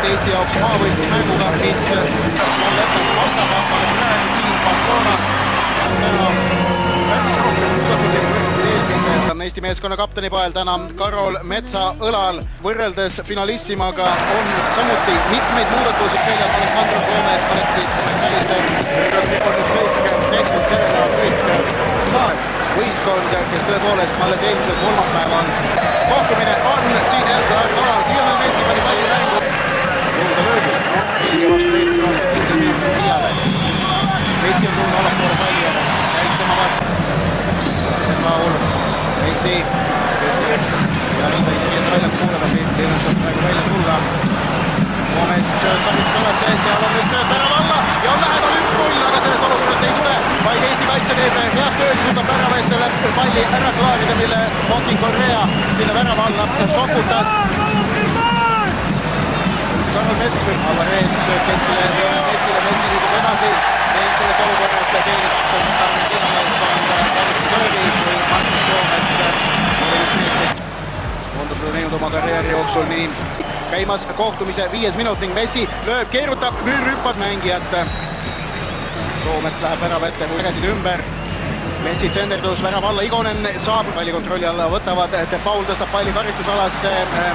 Eesti jaoks maavõistlusmänguga, mis on lõpus Valgavakkale praegu siin Pamponas. Eesti meeskonna kapteni pael täna Karol Metsa õlal. Võrreldes finalissimaga on samuti mitmeid muudatusi keljal Alejandro Gomez, Alexis McAllister, tehtud sellega kõik võistkond, kes tõepoolest alles eelmisel kolmapäeval. Kohtumine on siin Elsar alal. Lionel Messi pani palli mängu. Jõuda löögi. Ilge vastu leidnud vastu viiale. Messi on tulnud allapoole palli, aga käib tema vastu. Paul Messi keskelt ja nõnda isegi enda väljast kuuleb, et Eesti teenustab praegu välja tulla. Gomez sööb samuti ülesse, seal on nüüd sööb värava alla ja on lähedal 1-0, aga sellest olukorrast ei tule, vaid Eesti kaitse teeb head tööd, suudab väravesse selle palli ära klaarida, mille Joaquin Correa sinna värava alla sokutas. Karol Mets või Alvarez sööb keskele Lionel Messile, Messi liigub edasi ning sellest olukorrast teenistab Argentina meeskond Karol Löövi või Markus Soomets oli just mees, kes on seda teinud oma karjääri jooksul nii. Käimas kohtumise 5. minut ning Messi lööb, keerutab, müürrüppad mängijat. Soomets läheb värava ette, käsid ümber. Messi tsenderdus värava alla, Igonen saab palli kontrolli alla, võtavad, Paul tõstab palli karistusalasse,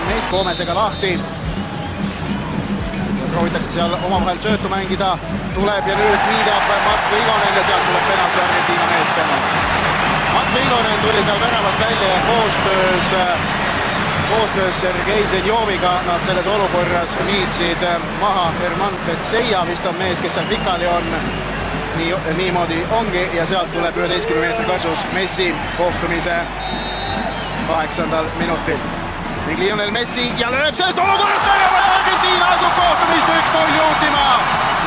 Messi Soomesega lahti. Proovitakse seal omavahel söötu mängida, tuleb ja nüüd viidab Matko Igonen ja sealt tuleb penalti Argentina meeskonna. Matko Igonen tuli seal väravast välja ja koostöös Sergei Zenjoviga nad selles olukorras niitsid maha. Herman Petseia vist on mees, kes seal pikali on. Niimoodi ongi ja sealt tuleb 11 meetri kasus Messi kohtumise 8. minutil. Ning Lionel Messi ja lööb sellest olukorrast värava ja Argentina asub kohtumist 1-0 juhtima.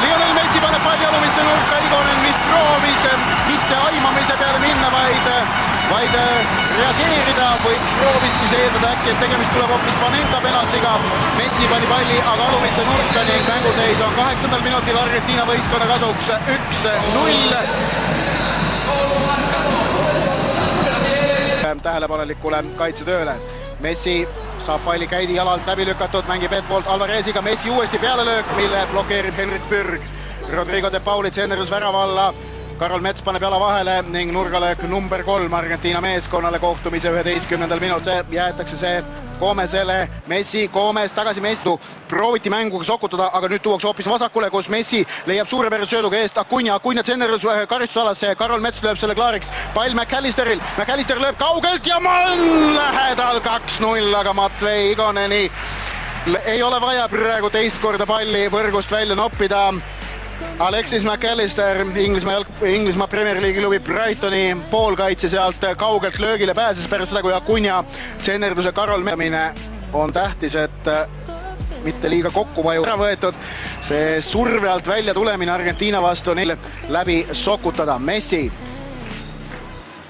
Lionel Messi paneb palli alumisse nurka, Igonen vist proovis mitte aimamise peale minna, vaid reageerida või proovis siis eeldada äkki, et tegemist tuleb hoopis Panenka penaltiga. Messi pani palli aga alumisse nurka ning mänguseis on 8. minutil Argentina võistkonna kasuks 1-0. Tähelepanelikule kaitsetööle. Messi saab palli käidi jalalt läbi lükatud, mängib Edpoolt Alvareziga, Messi uuesti pealelöök, mille blokeerib Henrik Pürg. Rodrigo de Pauli tsenderdus värava alla, Karol Mets paneb jala vahele ning nurgalöök number 3 Argentina meeskonnale kohtumise 11. minut. Jäetakse see Gomezele, Messi, Gomez tagasi Messi. Prooviti mänguga sokutada, aga nüüd tuuakse hoopis vasakule, kus Messi leiab suurepärase sööduga eest Acuna tsenderdus karistusalasse, Karol Mets lööb selle klaariks. Pall McAllisteril, McAllister lööb kaugelt ja on lähedal 2-0, aga Matvei Igoneni ei ole vaja praegu teist korda palli võrgust välja noppida. Alexis McAllister, Inglismaa Premier League'i klubi Brightoni poolkaitse sealt kaugelt löögile pääses pärast seda, kui Acuna tsenderduse Karol Memine on tähtis, et mitte liiga kokku vaju ära võetud. See surve alt välja tulemine Argentina vastu neil läbi sokutada. Messi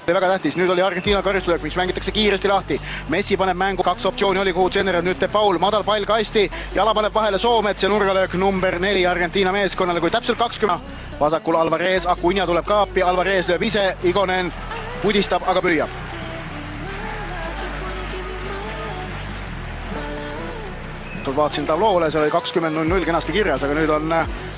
väga tähtis, nüüd oli Argentina karistuslöök, mis mängitakse kiiresti lahti. Messi paneb mängu, 2 optsiooni oli, kuhu tsenderdab nüüd de Paul, madal pall kasti, jala paneb vahele Soomets ja nurgalöök number 4 Argentina meeskonnale, kui täpselt 20. Vasakul Alvarez, Acuna tuleb kaapi, Alvarez lööb ise, Igonen pudistab, aga püüab. Vaatasin tabloole, seal oli 20.00 kenasti kirjas, aga nüüd on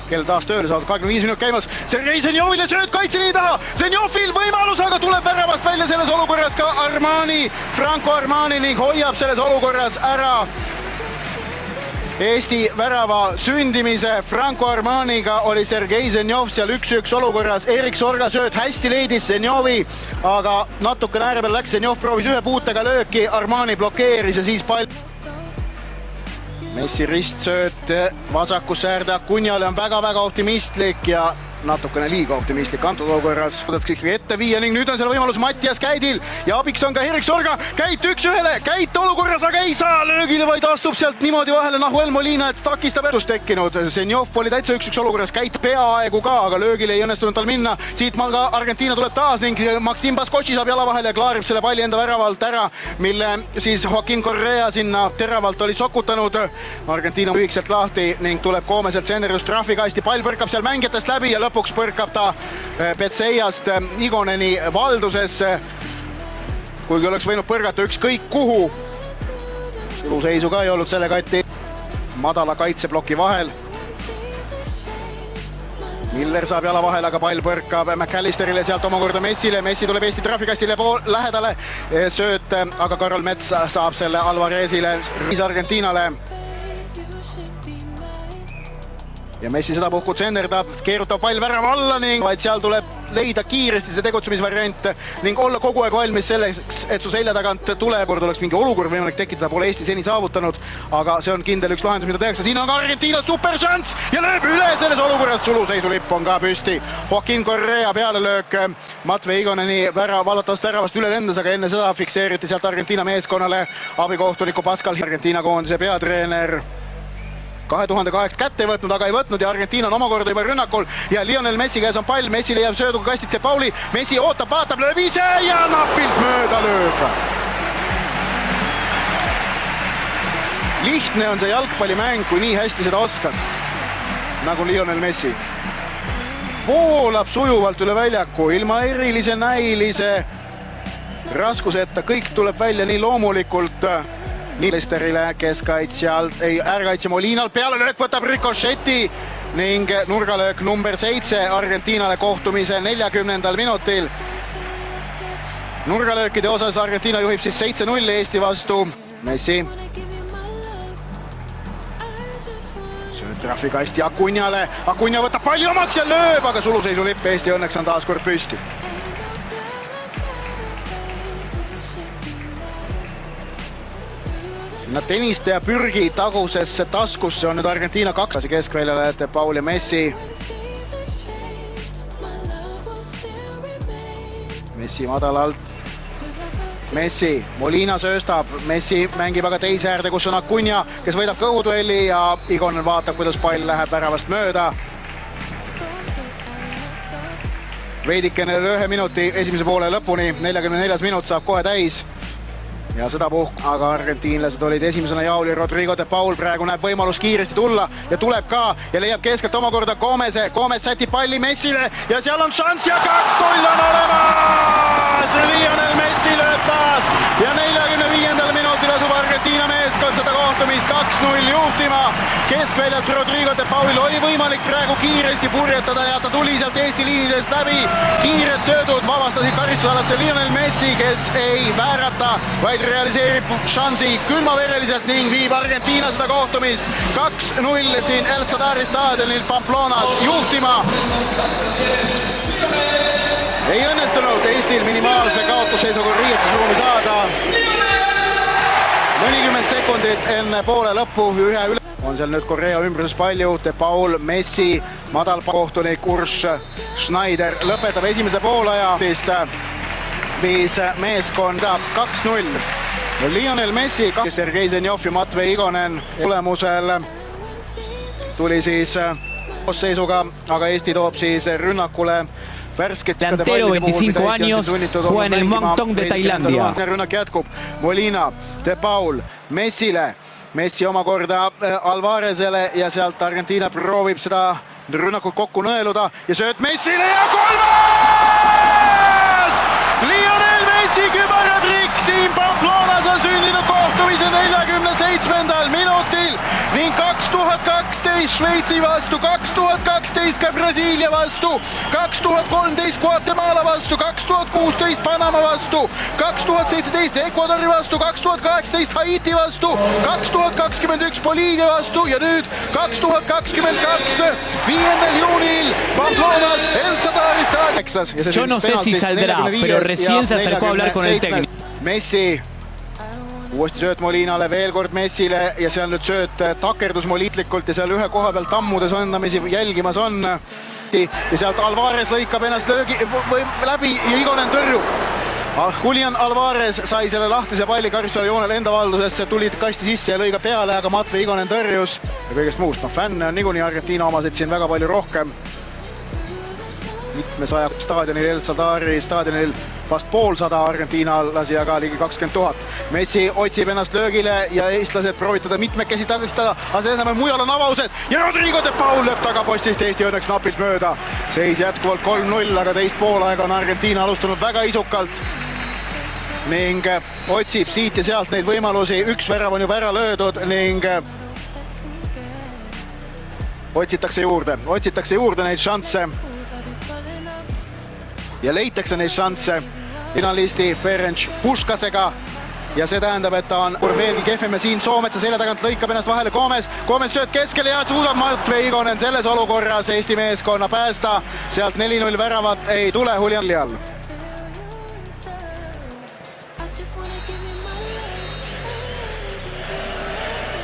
kell taas tööle saadud, 25 minut käimas. Sergei Zenjovile sööd kaitseliini taha, Zenjovil võimalus, aga tuleb väravast välja selles olukorras ka Armani, Franco Armani ning hoiab selles olukorras ära Eesti värava sündimise. Franco Armaniga oli Sergei Zenjov seal 1-1 olukorras, Erik Sorga sööd hästi leidis Zenjovi, aga natukene ääre peal läks, Zenjov proovis ühe puutega lööki, Armani blokeeris ja siis pall. Messi ristsööt vasakusse äärde, Acunale on väga-väga optimistlik ja natukene liiga optimistlik antud olukorras. Ikkagi ette viia ning nüüd on selle võimalus Mattias Käidil ja abiks on ka Erik Sorga. Käit 1-1, Käit olukorras, aga ei saa löögile, vaid astub sealt niimoodi vahele Nahuel Molina, et takistab edus tekkinud. Zenjov oli täitsa 1-1 olukorras, Käit peaaegu ka, aga löögile ei õnnestunud tal minna. Siit ka Argentina tuleb taas ning Maxim Baskotši saab jala vahele ja klaarib selle palli enda väravalt ära, mille siis Joaquin Correa sinna teravalt oli sokutanud. Argentina lühikselt lahti ning tuleb Gomeselt tsenderdus trahvikasti, pall põrkab seal mängijatest läbi ja lõpuks põrkab ta Petseiast Igoneni valdusesse, kuigi oleks võinud põrgata ükskõik kuhu. Suluseisu ka ei olnud selle katti. madala kaitseploki vahel. Miller saab jala vahel, aga pall põrkab McAllisterile, sealt omakorda Messile. Messi tuleb Eesti trahvikastile lähedale. Sööt, aga Karol Mets saab selle Alvarezile, Argentiinale. Ja Messi seda puhku tsenderdab, keerutab pall värava alla ning vaid seal tuleb leida kiiresti see tegutsemisvariant ning olla kogu aeg valmis selleks, et su selja tagant tuleb. Kord oleks mingi olukord võimalik tekitada, pole Eesti seni saavutanud, aga see on kindel üks lahendus, mida tehakse. Siin on ka Argentiina superšanss ja lööb üle selles olukorras. Suluseisu-lipp on ka püsti. Joaquin Correa pealelöök Matvei Igoneni vallatavast väravast üle lendas, aga enne seda fikseeriti sealt Argentiina meeskonnale abikohtuniku Pascal, Argentiina koondise peatreener. 2008 kätte ei võtnud, aga ei võtnud ja Argentiina on omakorda juba rünnakul ja Lionel Messi käes on pall. Messi leiab sööduga kastid De Pauli. Messi ootab, vaatab, lööb ise ja napilt mööda lööb. Lihtne on see jalgpallimäng, kui nii hästi seda oskad, nagu Lionel Messi. Voolab sujuvalt üle väljaku, ilma erilise näilise raskuseta, kõik tuleb välja nii loomulikult. Listerile keskaitsjalt, äärkaitsja Molinal, pealelöök võtab rikošeti ning nurgalöök number 7 Argentiinale kohtumise 40. minutil. Nurgalöökide osas Argentiina juhib siis 7-0 Eesti vastu. Messi. Sööt trahvikasti Acuñale. Acuña võtab palli omaks ja lööb, aga suluseisu-lipp Eesti õnneks on taas kord püsti. Teniste ja pürgi tagusesse taskusse on nüüd Argentiina 2 keskväljale De Paul ja Messi. Messi madalalt. Messi, Molina sööstab. Messi mängib aga teise äärde, kus on Acuña, kes võidab kõhuduelli ja Igonen vaatab, kuidas pall läheb väravast mööda. Veidikene 1 minuti esimese poole lõpuni, 44. minut saab kohe täis. Ja seda puhku, aga argentiinlased olid esimesena jauli. Rodrigo De Paul praegu näeb võimalus kiiresti tulla ja tuleb ka ja leiab keskelt omakorda Gomese. Gomes sätib palli Messile ja seal on šanss ja 2-0 on olemas! Lionel Messi lööb taas ja 45. minutil asub Argentiina meeskond seda kohtumist 2-0 juhtima. Keskväljalt Rodrigo De Paul oli võimalik praegu kiiresti purjetada ja ta tuli sealt Eesti liinidest läbi. Kiired söödud vabastasid karistusalasse Lionel Messi, kes ei väärata, vaid realiseerib šansi külmavereliselt ning viib Argentiina seda kohtumist 2-0 siin El Sadari staadionil Pamplonas juhtima. Ei õnnestunud Eestil minimaalse kaotusseisuga riietusruumi saada. 40 sekundit enne poole lõppu ühe üle. On seal nüüd Correa ümbruses palju, De Paul, Messi, madal kohtunik Urs Schneider lõpetab esimese poolaja. Viis meeskonda 2-0. Lionel Messi, Sergei Zenjov ja Matvei Igonen tulemusel tuli siis seisuga, aga Eesti toob siis rünnakule värsket. Delantero 25 años, juega en el Moncton de Tailandia. Rünnak jätkub. Molina, De Paul, Messile. Messi omakorda Alvarezele ja sealt Argentiina proovib seda rünnakut kokku nõeluda ja sööt Messile ja 3! Lionel Messi kübaratrikk siin Pamplonas on sündinud kohtumise 47. minutil ning 2012 Šveitsi vastu, 2012 ka Brasiilia vastu, 2013 Guatemala vastu, 2016 Panama vastu, 2017 Ecuadori vastu, 2018 Haiti vastu, 2021 Boliivia vastu ja nüüd 2022 5. juunil Pamplonas El Sadari staadion. Yo no sé si saldrá, pero recién se acercó a hablar con el técnico. Messi, uuesti sööt Molinale, veel kord Messile ja seal nüüd sööt takerdus Molitlikult ja seal ühe koha peal tammude sondamisi jälgimas on. Ja sealt Alvarez lõikab ennast läbi ja Igonen tõrjub. Julian Alvarez sai selle lahtise palli karistusala joonel enda valdusesse, tulid kasti sisse ja lõi ka peale, aga Matvei Igonen tõrjus ja kõigest muust. Fänne on niikuinii Argentiina omasid siin väga palju rohkem. Mitmesaja staadionil, El Sadari staadionil vast poolsada argentiinalasi, aga ligi 20 000. Messi otsib ennast löögile ja eestlased proovitada mitmekesi tagistada, aga selle mujal on avaused ja Rodrigo De Paul lööb tagapostist Eesti õnneks napilt mööda. Seis jätkuvalt 3-0, aga teist poolaega on Argentiina alustanud väga isukalt ning otsib siit ja sealt neid võimalusi. Üks värav on juba ära löödud ning otsitakse juurde neid šansse ja leitakse neid šansse finalisti Ferenc Puškasega ja see tähendab, et ta on veelgi kehvem ja siin Soometsa selja tagant lõikab ennast vahele Gomes sööd keskele ja suudab Matvei Igonen selles olukorras Eesti meeskonna päästa. Sealt 4-0 väravat ei tule Julian all.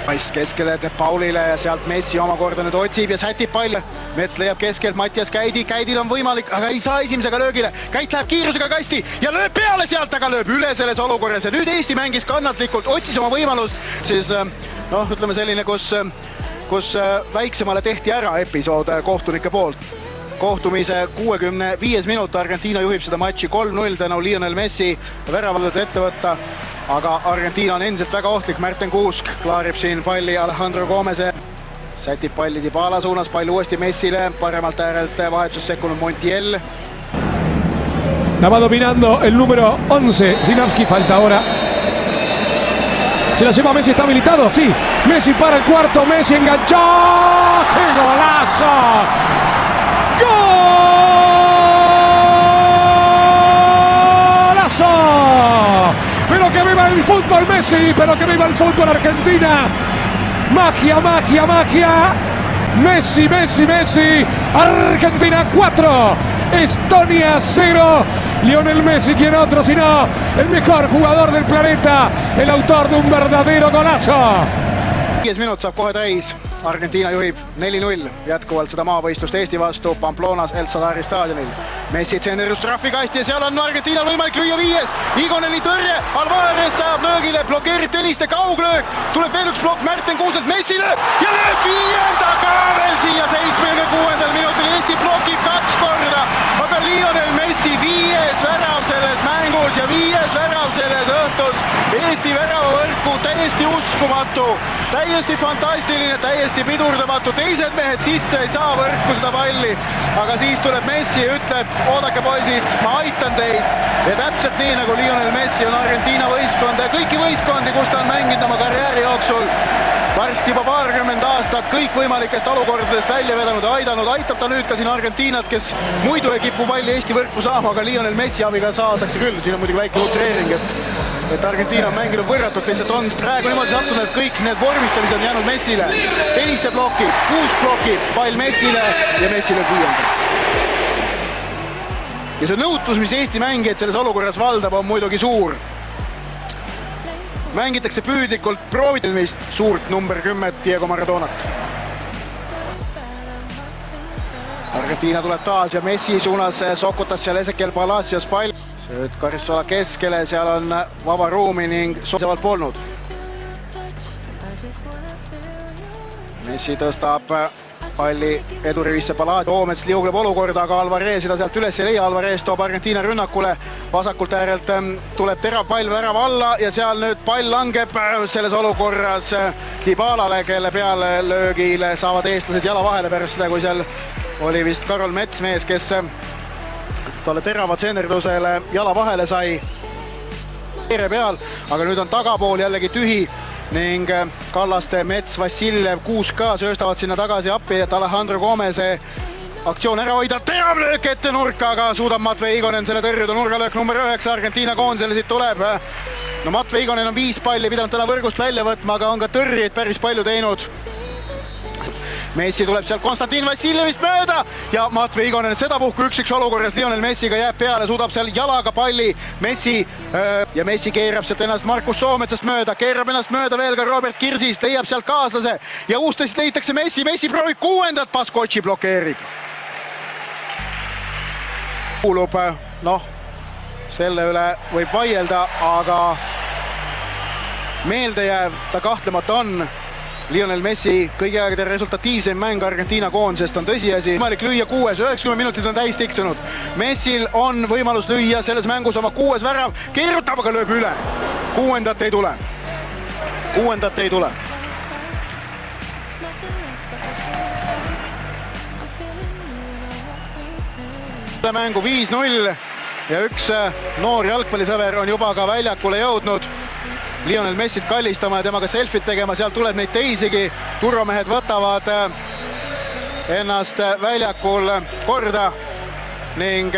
Pass keskele De Paulile ja sealt Messi omakorda nüüd otsib ja sätib palli. Mets leiab keskelt Mattias Käidil on võimalik, aga ei saa esimesega löögile. Käit läheb kiirusega kasti ja lööb peale sealt, aga lööb üle selles olukorras ja nüüd Eesti mängis kannatlikult, otsis oma võimalust. Siis ütleme selline, kus väiksemale tehti ära episood kohtunike poolt. Kohtumise 65 minut, Argentiina juhib seda matši 3-0 tänu Lionel Messi väravaldud ette võtta, aga Argentiina on endiselt väga ohtlik. Märten Kuusk klaarib siin palli Alejandro Gomese, sätib palli Dybala suunas, pall uuesti Messile, paremalt äärelt vahetus sekkunud Montiel. La va dominando el número 11, Zinavski, falta ahora. Se la lleva Messi, está habilitado, sí. Messi para el cuarto, Messi enganchó. ¡Qué golazo! ¡Golazo! Pero que viva el fútbol Messi, pero que viva el fútbol Argentina. Magia, magia, magia. Messi, Messi, Messi. Argentina 4, Estonia 0. Lionel Messi, quien otro sino el mejor jugador del planeta, el autor de un verdadero golazo. 5 minut saab kohe täis. Argentiina juhib 4-0 jätkuvalt seda maavõistlust Eesti vastu Pamplonas El Sadari staadionil. Messi tsenderus trahvikasti ja seal on Argentiinal võimalik lüüa 5. Igoneni tõrje, Alvarez saab löögile, blokeerib Tõniste kauglöök, tuleb veel üks blokk Märten Kuuselt Messile ja lööb 5. ka veel siia 76. minutil. Eesti blokib 2 korda, aga Lionel Messi 5. värav selles mängus ja 5. värav selles õhtus. Eesti väravavõrku täiesti uskumatu, täiesti fantastiline, täiesti pidurdamatu. Teised mehed sisse ei saa võrku seda palli, aga siis tuleb Messi ja ütleb, oodake poisid, ma aitan teid. Ja täpselt nii nagu Lionel Messi on Argentiina võistkonda ja kõiki võistkondi, kus ta on mänginud oma karjääri jooksul varsti juba 20 aastat kõikvõimalikest olukordadest välja vedanud ja aidanud. Aitab ta nüüd ka siin Argentiinat, kes muidu ei kipu palli Eesti võrku saama, aga Lionel Messi abiga saadakse küll. Siin on muidugi väike utreering, et Argentiina on mänginud võrratult, lihtsalt on praegu niimoodi sattunud, et kõik need vormistamised on jäänud Messile. Tõniste blokib, Kuusk blokib, pall Messile ja Messile 5. Ja see nõutus, mis Eesti mängijaid selles olukorras valdab, on muidugi suur. Mängitakse püüdlikult proovitilmist suurt number 10 Diego Maradonat. Argentiina tuleb taas ja Messi suunas sokutas seal Ezequiel Palacios pall. Sööd Karissola keskele, seal on vaba ruumi ning soovalt polnud. Messi tõstab palli edurivisse Palacios. Oomets liugleb olukorda, aga Alvarez sealt üles ei leia. Alvarez toob Argentiina rünnakule. Vasakult äärelt tuleb terav pall värava alla ja seal nüüd pall langeb selles olukorras Dybalale, kelle peale löögile saavad eestlased jala vahele pärast seda, kui seal oli vist Karol Mets mees, kes talle terava tsenderdusele jala vahele sai peal, aga nüüd on tagapool jällegi tühi ning Kallaste, Mets, Vassiljev, Kuusk ka sööstavad sinna tagasi appi, et Alejandro Gomese aktsioon ära hoida. Terav löök ette nurka, aga suudab Matvei Igonen selle tõrjuda. Nurgalöök number 9 Argentiina koondisele siit tuleb. No Matvei Igonen on 5 palli pidanud täna võrgust välja võtma, aga on ka tõrjeid päris palju teinud. Messi tuleb sealt Konstantin Vassiljevist mööda ja Matvei Igonen sedapuhku 1-1 olukorras Lionel Messiga jääb peale, suudab seal jalaga palli Messi ja Messi keerab sealt ennast Markus Soometsast mööda, keerab ennast mööda veel ka Robert Kirsist, leiab sealt kaaslase ja uustest leitakse Messi, Messi proovib 6. Paskotši blokeerib. Kuulub, selle üle võib vaielda, aga meeldejääv ta kahtlemata on. Lionel Messi kõigi aegade resultatiivsem mäng Argentiina koondisest on tõsiasi. Võimalik lüüa 6, 90 minutit on täis tiksunud. Messil on võimalus lüüa selles mängus oma 6. värav, keerutab, aga lööb üle. 6. ei tule. 6. ei tule. Mängu 5-0 ja üks noor jalgpallisõver on juba ka väljakule jõudnud Lionel Messit kallistama ja temaga selfit tegema, sealt tuleb neid teisigi. Turvamehed võtavad ennast väljakul korda ning